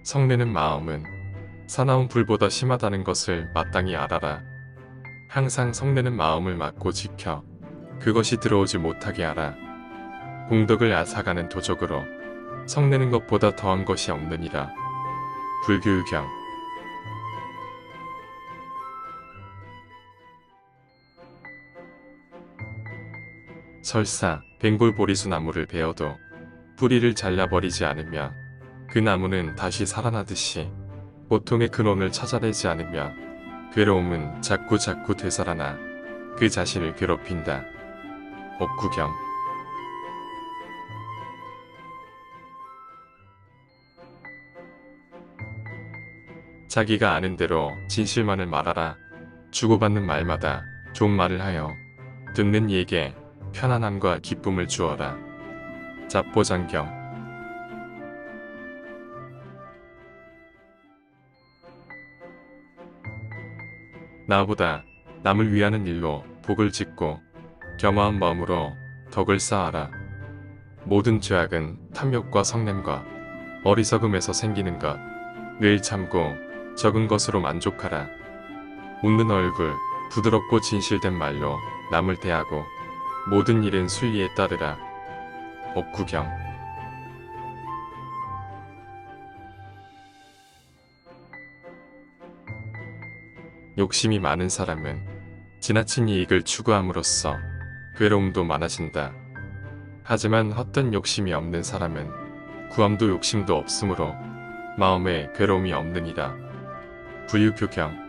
성내는 마음은 사나운 불보다 심하다는 것을 마땅히 알아라. 항상 성내는 마음을 막고 지켜 그것이 들어오지 못하게 하라. 공덕을 앗아가는 도적으로 성내는 것보다 더한 것이 없느니라. 불교유경. 설사 뱅골보리수 나무를 베어도 뿌리를 잘라버리지 않으면 그 나무는 다시 살아나듯이 고통의 근원을 찾아내지 않으면 괴로움은 자꾸 되살아나 그 자신을 괴롭힌다. 옥구경. 자기가 아는 대로 진실만을 말하라. 주고받는 말마다 좋은 말을 하여 듣는 이에게 편안함과 기쁨을 주어라. 잡보장경. 나보다 남을 위하는 일로 복을 짓고 겸허한 마음으로 덕을 쌓아라. 모든 죄악은 탐욕과 성냄과 어리석음에서 생기는 것. 늘 참고 적은 것으로 만족하라. 웃는 얼굴, 부드럽고 진실된 말로 남을 대하고 모든 일은 순리에 따르라. 옥구경. 욕심이 많은 사람은 지나친 이익을 추구함으로써 괴로움도 많아진다. 하지만 헛된 욕심이 없는 사람은 구함도 욕심도 없으므로 마음에 괴로움이 없느니라. 부유교경.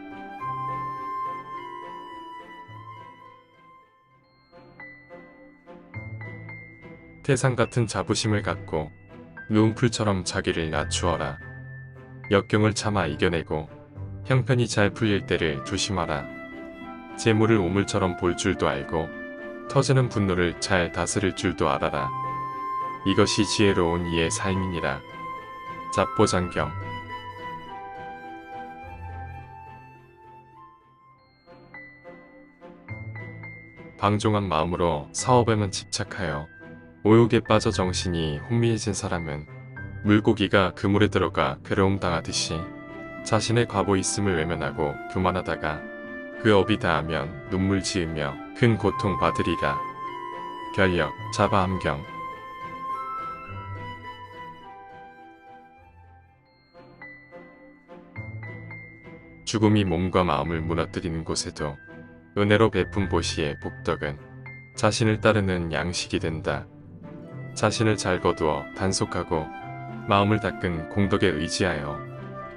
태산 같은 자부심을 갖고 누움풀처럼 자기를 낮추어라. 역경을 참아 이겨내고 형편이 잘 풀릴 때를 조심하라. 재물을 오물처럼 볼 줄도 알고 터지는 분노를 잘 다스릴 줄도 알아라. 이것이 지혜로운 이의 삶이니라. 잡보장경. 방종한 마음으로 사업에만 집착하여 오욕에 빠져 정신이 혼미해진 사람은 물고기가 그물에 들어가 괴로움 당하듯이 자신의 과보 있음을 외면하고 교만하다가 그 업이 다하면 눈물 지으며 큰 고통 받으리라. 결력. 자바암경. 죽음이 몸과 마음을 무너뜨리는 곳에도 은혜로 베푼 보시의 복덕은 자신을 따르는 양식이 된다. 자신을 잘 거두어 단속하고 마음을 닦은 공덕에 의지하여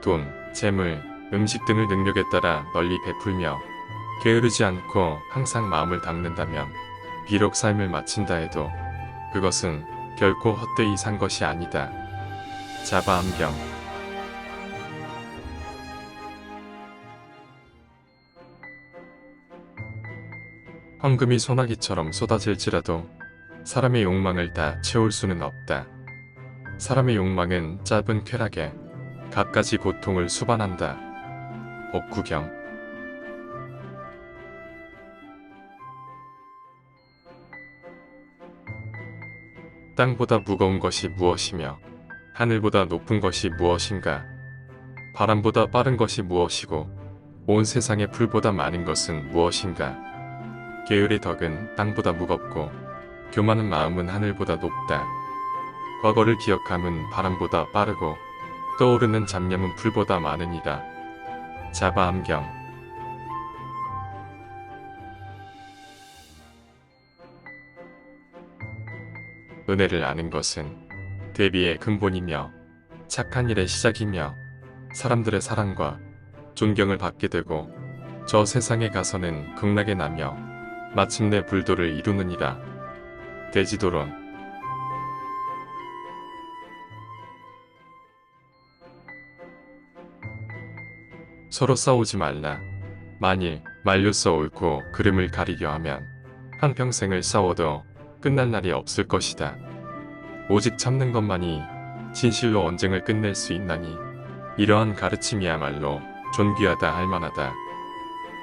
돈, 재물, 음식 등을 능력에 따라 널리 베풀며 게으르지 않고 항상 마음을 닦는다면 비록 삶을 마친다 해도 그것은 결코 헛되이 산 것이 아니다. 자바암경. 황금이 소나기처럼 쏟아질지라도 사람의 욕망을 다 채울 수는 없다. 사람의 욕망은 짧은 쾌락에 갖가지 고통을 수반한다. 옥구경. 땅보다 무거운 것이 무엇이며 하늘보다 높은 것이 무엇인가? 바람보다 빠른 것이 무엇이고 온 세상의 풀보다 많은 것은 무엇인가? 게으의 덕은 땅보다 무겁고 교만한 마음은 하늘보다 높다. 과거를 기억함은 바람보다 빠르고 떠오르는 잡념은 풀보다 많으니라. 자바암경. 은혜를 아는 것은 대비의 근본이며 착한 일의 시작이며 사람들의 사랑과 존경을 받게 되고 저 세상에 가서는 극락에 나며 마침내 불도를 이루느니라. 대지도론. 서로 싸우지 말라. 만일 말려서 옳고 그름을 가리려 하면 한평생을 싸워도 끝날 날이 없을 것이다. 오직 참는 것만이 진실로 언쟁을 끝낼 수 있나니 이러한 가르침이야말로 존귀하다 할 만하다.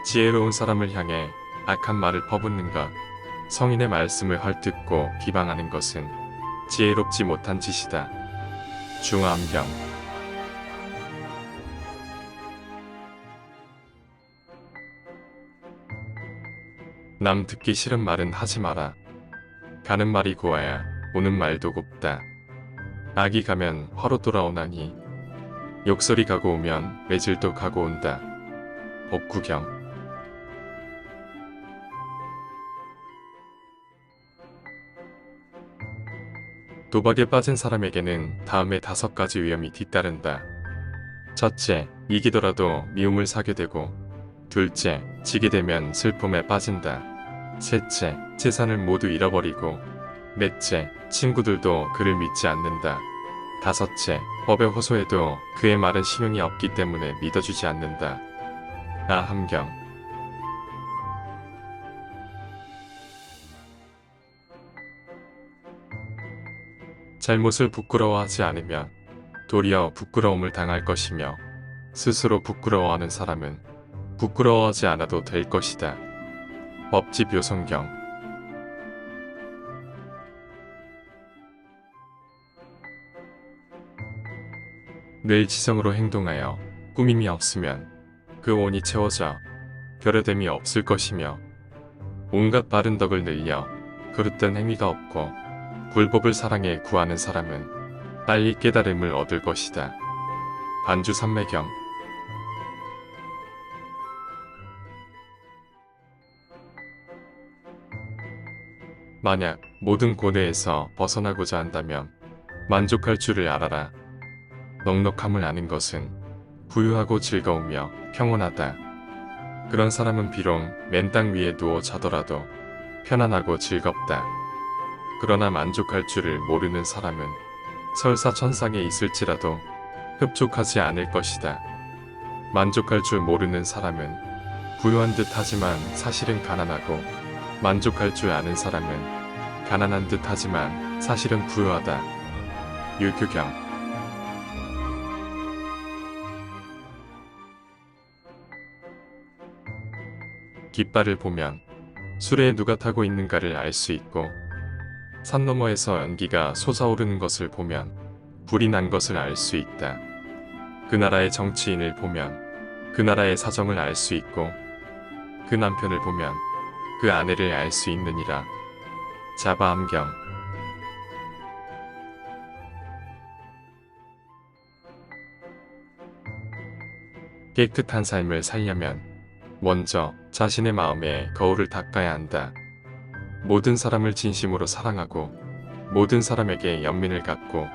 지혜로운 사람을 향해 악한 말을 퍼붓는 것, 성인의 말씀을 헐뜯고 비방하는 것은 지혜롭지 못한 짓이다. 중암경. 남 듣기 싫은 말은 하지 마라. 가는 말이 고와야 오는 말도 곱다. 악이 가면 화로 돌아오나니 욕설이 가고 오면 매질도 가고 온다. 법구경. 도박에 빠진 사람에게는 다음에 5가지 위험이 뒤따른다. 첫째, 이기더라도 미움을 사게 되고, 둘째, 지게 되면 슬픔에 빠진다. 셋째, 재산을 모두 잃어버리고, 넷째, 친구들도 그를 믿지 않는다. 다섯째, 법에 호소해도 그의 말은 신용이 없기 때문에 믿어주지 않는다. 함경. 잘못을 부끄러워하지 않으면 도리어 부끄러움을 당할 것이며, 스스로 부끄러워하는 사람은 부끄러워하지 않아도 될 것이다. 법집 요성경. 늘 지성으로 행동하여 꾸밈이 없으면 그 온이 채워져 결여됨이 없을 것이며, 온갖 바른 덕을 늘려 그릇된 행위가 없고 불법을 사랑해 구하는 사람은 빨리 깨달음을 얻을 것이다. 반주 삼매경. 만약 모든 고뇌에서 벗어나고자 한다면 만족할 줄을 알아라. 넉넉함을 아는 것은 부유하고 즐거우며 평온하다. 그런 사람은 비록 맨 땅 위에 누워 자더라도 편안하고 즐겁다. 그러나 만족할 줄을 모르는 사람은 설사 천상에 있을지라도 흡족하지 않을 것이다. 만족할 줄 모르는 사람은 부유한 듯 하지만 사실은 가난하고, 만족할 줄 아는 사람은 가난한 듯 하지만 사실은 부유하다. 유교경. 깃발을 보면 수레에 누가 타고 있는가를 알 수 있고, 산 너머에서 연기가 솟아오르는 것을 보면 불이 난 것을 알 수 있다. 그 나라의 정치인을 보면 그 나라의 사정을 알 수 있고, 그 남편을 보면 그 아내를 알 수 있느니라. 자바암경. 깨끗한 삶을 살려면 먼저 자신의 마음에 거울을 닦아야 한다. 모든 사람을 진심으로 사랑하고, 모든 사람에게 연민을 갖고,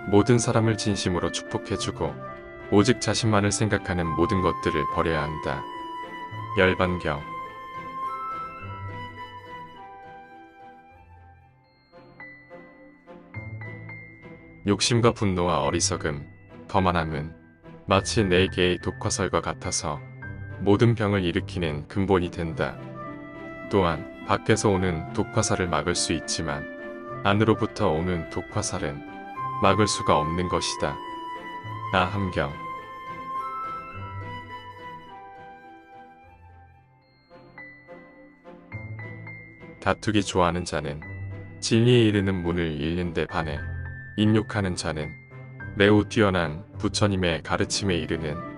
모든 사람을 진심으로 축복해주고, 오직 자신만을 생각하는 모든 것들을 버려야 한다. 열반경. 욕심과 분노와 어리석음, 거만함은 마치 4개의 독화살과 같아서 모든 병을 일으키는 근본이 된다. 또한 밖에서 오는 독화살을 막을 수 있지만 안으로부터 오는 독화살은 막을 수가 없는 것이다. 함경. 다투기 좋아하는 자는 진리에 이르는 문을 잃는 데 반해, 인욕하는 자는 매우 뛰어난 부처님의 가르침에 이르는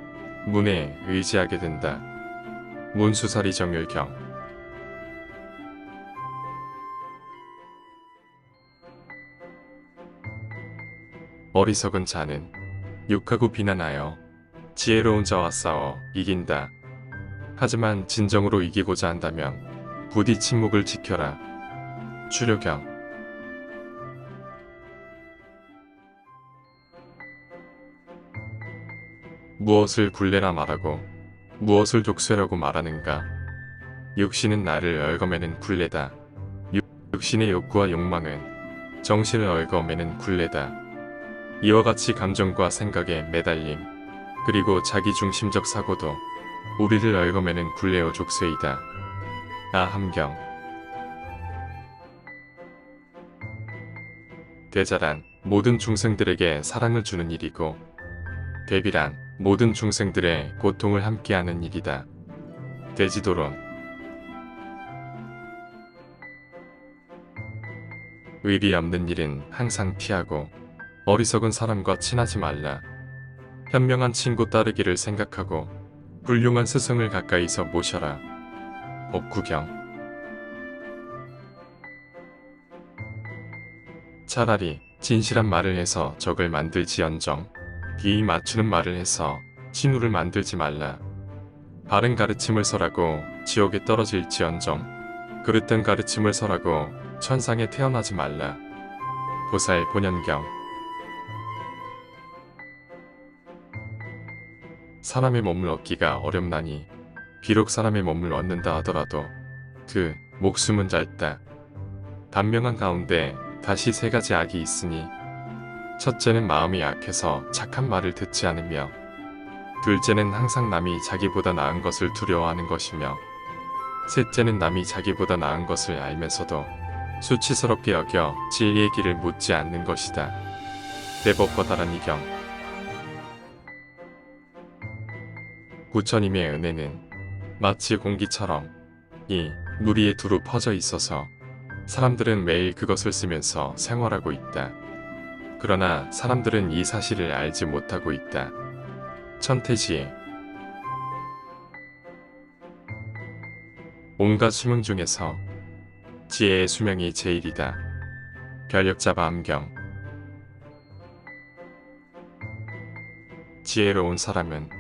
문에 의지하게 된다. 문수사리 정율경. 어리석은 자는 욕하고 비난하여 지혜로운 자와 싸워 이긴다. 하지만 진정으로 이기고자 한다면 부디 침묵을 지켜라. 추료경. 무엇을 굴레라 말하고 무엇을 족쇄라고 말하는가? 육신은 나를 얽어매는 굴레다. 육신의 욕구와 욕망은 정신을 얽어매는 굴레다. 이와 같이 감정과 생각에 매달림, 그리고 자기중심적 사고도 우리를 얽어매는 굴레요 족쇄이다. 함경. 대자란 모든 중생들에게 사랑을 주는 일이고, 대비란 모든 중생들의 고통을 함께하는 일이다. 대지도론. 의리 없는 일은 항상 피하고, 어리석은 사람과 친하지 말라. 현명한 친구 따르기를 생각하고 훌륭한 스승을 가까이서 모셔라. 법구경. 차라리 진실한 말을 해서 적을 만들지언정 비위 맞추는 말을 해서 친우를 만들지 말라. 바른 가르침을 설하고 지옥에 떨어질지언정 그릇된 가르침을 설하고 천상에 태어나지 말라. 보살 본연경. 사람의 몸을 얻기가 어렵나니 비록 사람의 몸을 얻는다 하더라도 그 목숨은 짧다. 단명한 가운데 다시 세 가지 악이 있으니 첫째는 마음이 약해서 착한 말을 듣지 않으며 둘째는 항상 남이 자기보다 나은 것을 두려워하는 것이며 셋째는 남이 자기보다 나은 것을 알면서도 수치스럽게 여겨 진리의 길을 묻지 않는 것이다. 대법거다란 이경. 부처님의 은혜는 마치 공기처럼 이 무리에 두루 퍼져 있어서 사람들은 매일 그것을 쓰면서 생활하고 있다. 그러나 사람들은 이 사실을 알지 못하고 있다. 천태지. 온갖 수명 중에서 지혜의 수명이 제일이다. 별력자바 암경. 지혜로운 사람은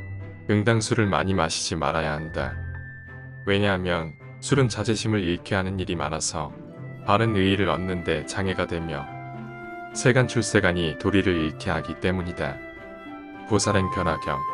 응당술을 많이 마시지 말아야 한다. 왜냐하면 술은 자제심을 잃게 하는 일이 많아서 바른 의의를 얻는 데 장애가 되며 세간 출세간이 도리를 잃게 하기 때문이다. 보살행 변화경.